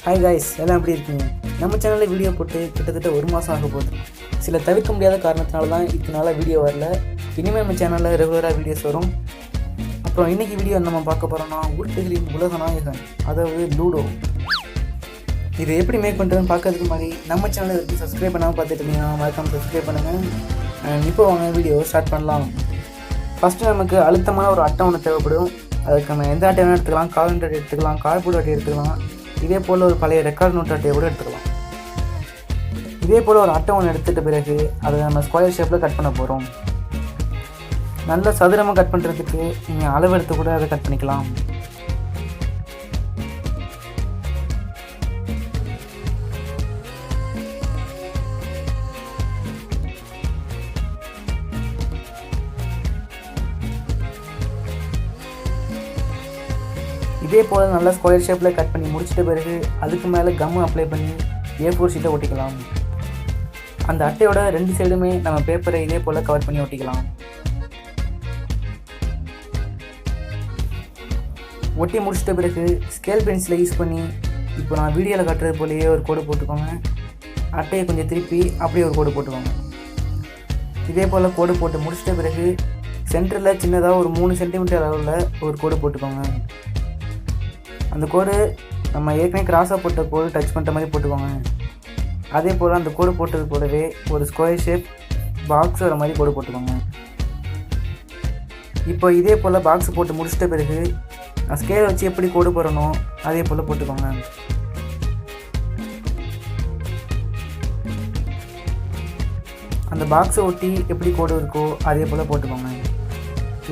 Hi guys, எல்லாம் எப்படி இருக்கீங்க? நம்ம சேனலில் வீடியோ போட்டு கிட்டத்தட்ட ஒரு மாதம் ஆக போகுது. சில தவிர்க்க முடியாத காரணத்தினால தான் இதனால வீடியோ வரல. இனிமேல் நம்ம சேனலில் ரெகுலராக வீடியோஸ் வரும். அப்புறம் இன்றைக்கி வீடியோ நம்ம பார்க்க போகிறோம்னா உருட்டுகளின் உலக நாயகன், அதாவது லூடோ. இதை எப்படி மேக் பண்ணுறதுன்னு பார்க்கறதுக்கு முன்னாடி நம்ம சேனலை எப்படி சப்ஸ்கிரைப் பண்ணாமல் பார்த்துட்டு இருந்தீங்கன்னா மறக்காமல் சப்ஸ்கிரைப் பண்ணுங்கள். இப்போ வாங்க வீடியோ ஸ்டார்ட் பண்ணலாம். ஃபஸ்ட்டு நமக்கு அழுத்தமான ஒரு அட்டை ஒன்று தேவைப்படும். அதுக்கு நம்ம எந்த அட்டை வேணும் எடுத்துக்கலாம். காலண்டர் எடுத்துக்கலாம், கார்ட்போர்டு அட்டை எடுத்துக்கலாம். இதே போல் ஒரு பழைய ரெக்கார்ட் நோட் அட்டையை கூட எடுத்துக்கலாம். இதே போல் ஒரு அட்டை ஒன்று எடுத்துகிட்ட பிறகு அதை நம்ம ஸ்கொயர் ஷேப்பில் கட் பண்ண போகிறோம். நல்ல சதுரமாக கட் பண்ணுறதுக்கு நீங்கள் அளவு எடுத்து கூட அதை கட் பண்ணிக்கலாம். இதே போல் நல்லா ஸ்கொயர் ஷேப்பில் கட் பண்ணி முடிச்சிட்ட பிறகு அதுக்கு மேலே கம்மு அப்ளை பண்ணி A4 ஷீட்டை ஒட்டிக்கலாம். அந்த அட்டையோட ரெண்டு சைடுமே நம்ம பேப்பரை இதே போல் கவர் பண்ணி ஒட்டிக்கலாம். ஒட்டி முடிச்சிட்ட பிறகு ஸ்கேல் பென்சிலை யூஸ் பண்ணி இப்போ நான் வீடியோவில் கட்டுறது போலேயே ஒரு கோடு போட்டுக்கோங்க. அட்டையை கொஞ்சம் திருப்பி அப்படியே ஒரு கோடு போட்டுக்கோங்க. இதே போல் கோடு போட்டு முடிச்சிட்ட பிறகு சென்டரில் சின்னதாக ஒரு 3 சென்டிமீட்டர் அளவில் ஒரு கோடு போட்டுக்கோங்க. அந்த கோடு நம்ம ஏற்கனவே கிராஸாக போட்ட கோடு டச் பண்ணுற மாதிரி போட்டுக்கோங்க. அதே போல் அந்த கோடு போட்டது போலவே ஒரு ஸ்கொயர் ஷேப் பாக்ஸ் வர மாதிரி கோடு போட்டுக்கோங்க. இப்போ இதே போல் பாக்ஸ் போட்டு முடிச்சிட்ட பிறகு நான் ஸ்கேலை வச்சு எப்படி கோடு போடணும் அதே போல் போட்டுக்கோங்க. அந்த பாக்ஸை ஒட்டி எப்படி கோடு இருக்கோ அதே போல் போட்டுக்கோங்க.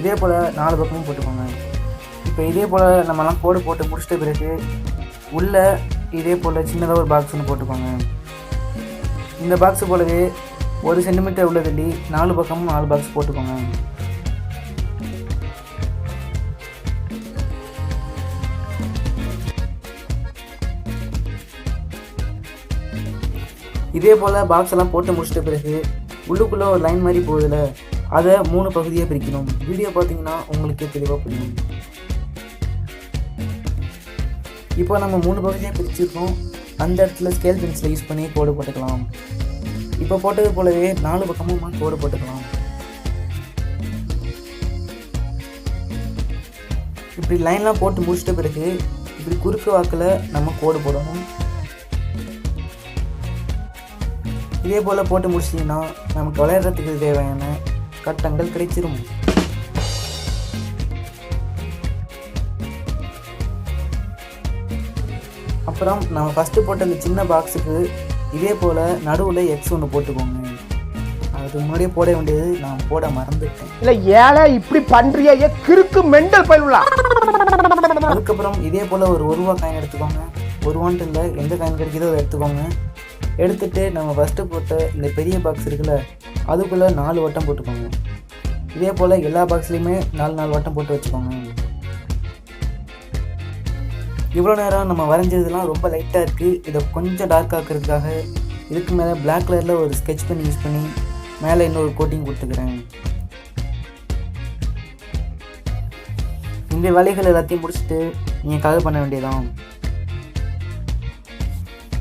இதே போல் 4 பக்கமும் போட்டுக்கோங்க. இப்போ இதே போல் நம்மலாம் கோடு போட்டு முடிச்சிட்ட பிறகு உள்ளே இதே போல் சின்னதாக ஒரு பாக்ஸ் ஒன்று போட்டுக்கோங்க. இந்த பாக்ஸு போலவே 1 சென்டிமீட்டர் உள்ள தள்ளி 4 பக்கமும் 4 பாக்ஸ் போட்டுக்கோங்க. இதே போல் பாக்ஸ் எல்லாம் போட்டு முடிச்சிட்ட பிறகு உள்ளுக்குள்ளே ஒரு லைன் மாதிரி போகுதுல, அதை 3 பகுதியாக பிரிக்கணும். வீடியோ பார்த்தீங்கன்னா உங்களுக்கே தெளிவாக புரியும். இப்போ நம்ம 3 பகுதியாக பிரிச்சுருக்கோம். அந்த இடத்துல ஸ்கேல் பென்சிலை யூஸ் பண்ணி கோடு போட்டுக்கலாம். இப்போ போட்டது போலவே 4 பக்கமும் கோடு போட்டுக்கலாம். இப்படி லைன்லாம் போட்டு முடிச்சிட்ட பிறகு இப்படி குறுக்கு வாக்கில் நம்ம கோடு போடணும். இதே போல் போட்டு முடிச்சிட்டிங்கன்னா நமக்கு விளையாடுறதுக்கு தேவையான கட்டங்கள் கிடைச்சிரும். அப்புறம் நம்ம ஃபஸ்ட்டு போட்ட அந்த சின்ன பாக்ஸுக்கு இதே போல் நடுவில் எக்ஸ் ஒன்று போட்டுக்கோங்க. அதுக்கு முன்னாடியே போட வேண்டியது நான் போட மறந்துட்டேன். இல்லை ஏழை இப்படி பண்ணுறிய கிறுக்கு மெண்டல் பயிலுலா. அதுக்கப்புறம் இதே போல் ஒரு ரூபா காயின் எடுத்துக்கோங்க. 1 ரூபான்ட்டு இல்லை, எந்த காயின் கிடைக்கிதோ அதை எடுத்துக்கோங்க. எடுத்துகிட்டு நம்ம ஃபஸ்ட்டு போட்ட இந்த பெரிய பாக்ஸ் இருக்குல்ல, அதுக்குள்ளே 4 வட்டம் போட்டுக்கோங்க. இதே போல் எல்லா பாக்ஸ்லேயுமே 4 வட்டம் போட்டு வச்சுக்கோங்க. இவ்வளோ நேரம் நம்ம வரைஞ்சதுலாம் ரொம்ப லைட்டாக இருக்குது. இதை கொஞ்சம் டார்க் ஆக்கிறதுக்காக இதுக்கு மேலே பிளாக் கலரில் ஒரு ஸ்கெட்ச் பென் யூஸ் பண்ணி மேலே இன்னொரு கோட்டிங் கொடுத்துக்கிறேன். இந்த வேலைகள் எல்லாத்தையும் முடிச்சுட்டு நீங்கள் கலர் பண்ண வேண்டியதான்.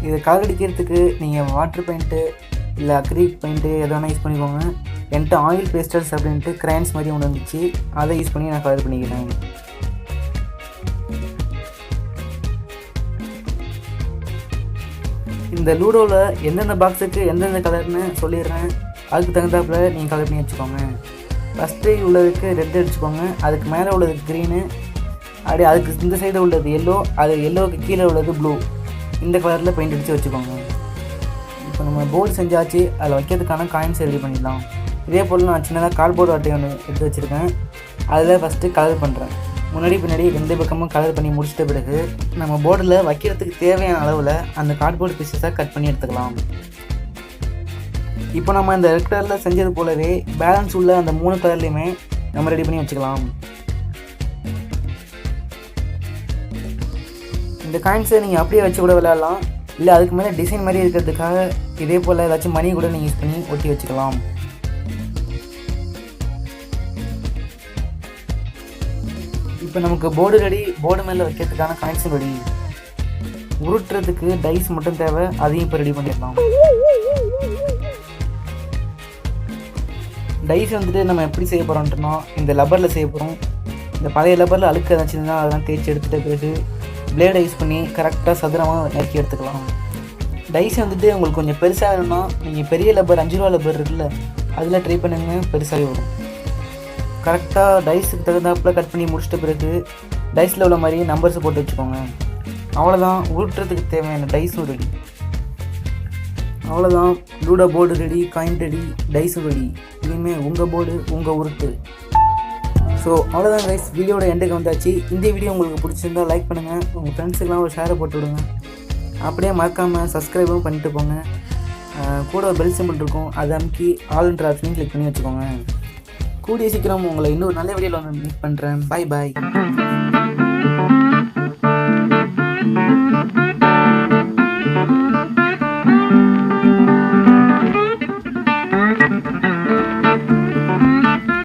இதை கலர் அடிக்கிறதுக்கு நீங்கள் வாட்டர் பெயிண்ட்டு இல்லை அக்ரிலிக் பெயிண்ட்டு எது வேணால் யூஸ் பண்ணிக்கோங்க. என்கிட்ட ஆயில் பேஸ்டல்ஸ் அப்படின்ட்டு கிரைன்ஸ் மாதிரி ஒன்று இருந்துச்சு, அதை யூஸ் பண்ணி நான் கலர் பண்ணிக்கிறேன். இந்த லூடோவில் எந்தெந்த பாக்ஸுக்கு எந்தெந்த கலர்னு சொல்லிடுறேன். அதுக்கு தகுந்தாப்பில் நீங்கள் கலர் பண்ணி வச்சுக்கோங்க. ஃபஸ்ட்டு உள்ளதுக்கு ரெட் அடிச்சுக்கோங்க. அதுக்கு மேலே உள்ளதுக்கு க்ரீனு, அப்படியே அதுக்கு இந்த சைடு உள்ளது எல்லோ, அது எல்லோவுக்கு கீழே உள்ளது ப்ளூ. இந்த கலரில் பெயிண்ட் அடித்து வச்சுக்கோங்க. இப்போ நம்ம போர்டு செஞ்சாச்சு. அதில் வைக்கிறதுக்கான காயின்ஸ் ரெடி பண்ணிடலாம். இதே போல் நான் சின்னதாக கார்ட்போர்டு அட்டை ஒன்று எடுத்து வச்சுருக்கேன். அதில் ஃபஸ்ட்டு கலர் பண்ணுறேன். முன்னாடி பின்னாடி 2 பக்கமும் கலர் பண்ணி முடிச்சிட்ட பிறகு நம்ம போர்டில் வைக்கிறதுக்கு தேவையான அளவில் அந்த கார்ட்போர்டு பீசஸை கட் பண்ணி எடுத்துக்கலாம். இப்போ நம்ம இந்த ரெட் கலரில் செஞ்சது போலவே பேலன்ஸ் உள்ள அந்த 3 கலர்லையுமே நம்ம ரெடி பண்ணி வச்சுக்கலாம். இந்த காயின்ஸை நீங்கள் அப்படியே வச்சு கூட விளையாடலாம். இல்லை அதுக்கு மேலே டிசைன் மாதிரி இருக்கிறதுக்காக இதே போல் ஏதாச்சும் மணி கூட நீங்கள் யூஸ் பண்ணி ஒட்டி வச்சுக்கலாம். இப்போ நமக்கு போர்டு ரெடி, போர்டு மேலே வைக்கிறதுக்கான கனெக்ஷன் ரெடி. உருட்டுறதுக்கு டைஸ் மட்டும் தேவை, அதையும் இப்போ ரெடி பண்ணிடலாம். டைஸ் வந்துட்டு நம்ம எப்படி செய்ய போகிறோம்னா இந்த லப்பரில் செய்ய போகிறோம். இந்த பழைய லப்பரில் அழுக்கு ஏதாச்சுன்னா அதெல்லாம் தேய்ச்சி எடுத்துகிட்ட பிறகு பிளேடை யூஸ் பண்ணி கரெக்டாக சதுரமாக நறுக்கி எடுத்துக்கலாம். டைஸ் வந்துட்டு உங்களுக்கு கொஞ்சம் பெருசாக வேணும்னா நீங்கள் பெரிய லப்பர் 5 ரூபா லப்பர் இருக்குல்ல, அதில் ட்ரை பண்ணுங்க, பெருசாகவே வரும். கரெக்டாக டைஸுக்கு தகுந்தாப்பில் கட் பண்ணி முடிச்சிட்ட பிறகு டைஸில் உள்ள மாதிரி நம்பர்ஸை போட்டு வச்சுக்கோங்க. அவ்வளோதான், உருட்டுறதுக்கு தேவையான டைஸும் ரெடி. அவ்வளோதான், ludo board ready, coin ready, டைஸும் ரெடி. இனிமேல் உங்கள் போர்டு உங்கள் உருட்டு. ஸோ அவ்வளோதான் கைஸ், வீடியோட எண்டுக்கு வந்தாச்சு. இந்த வீடியோ உங்களுக்கு பிடிச்சிருந்தால் லைக் பண்ணுங்கள், உங்கள் ஃப்ரெண்ட்ஸுக்கெலாம் ஒரு ஷேரை போட்டு விடுங்க. அப்படியே மறக்காமல் சப்ஸ்கிரைபும் பண்ணிட்டு போங்க. கூட ஒரு பெல் சிம்பிள் இருக்கும், அதை அமுக்கி ஆல்ன்ற ஆப்ஷனையும் கிளிக் பண்ணி வச்சுக்கோங்க. கூடிய சீக்கிரம் உங்களை இன்னொரு நல்ல வீடியோவில் வந்து மீட் பண்ணுறேன். பாய் பாய்.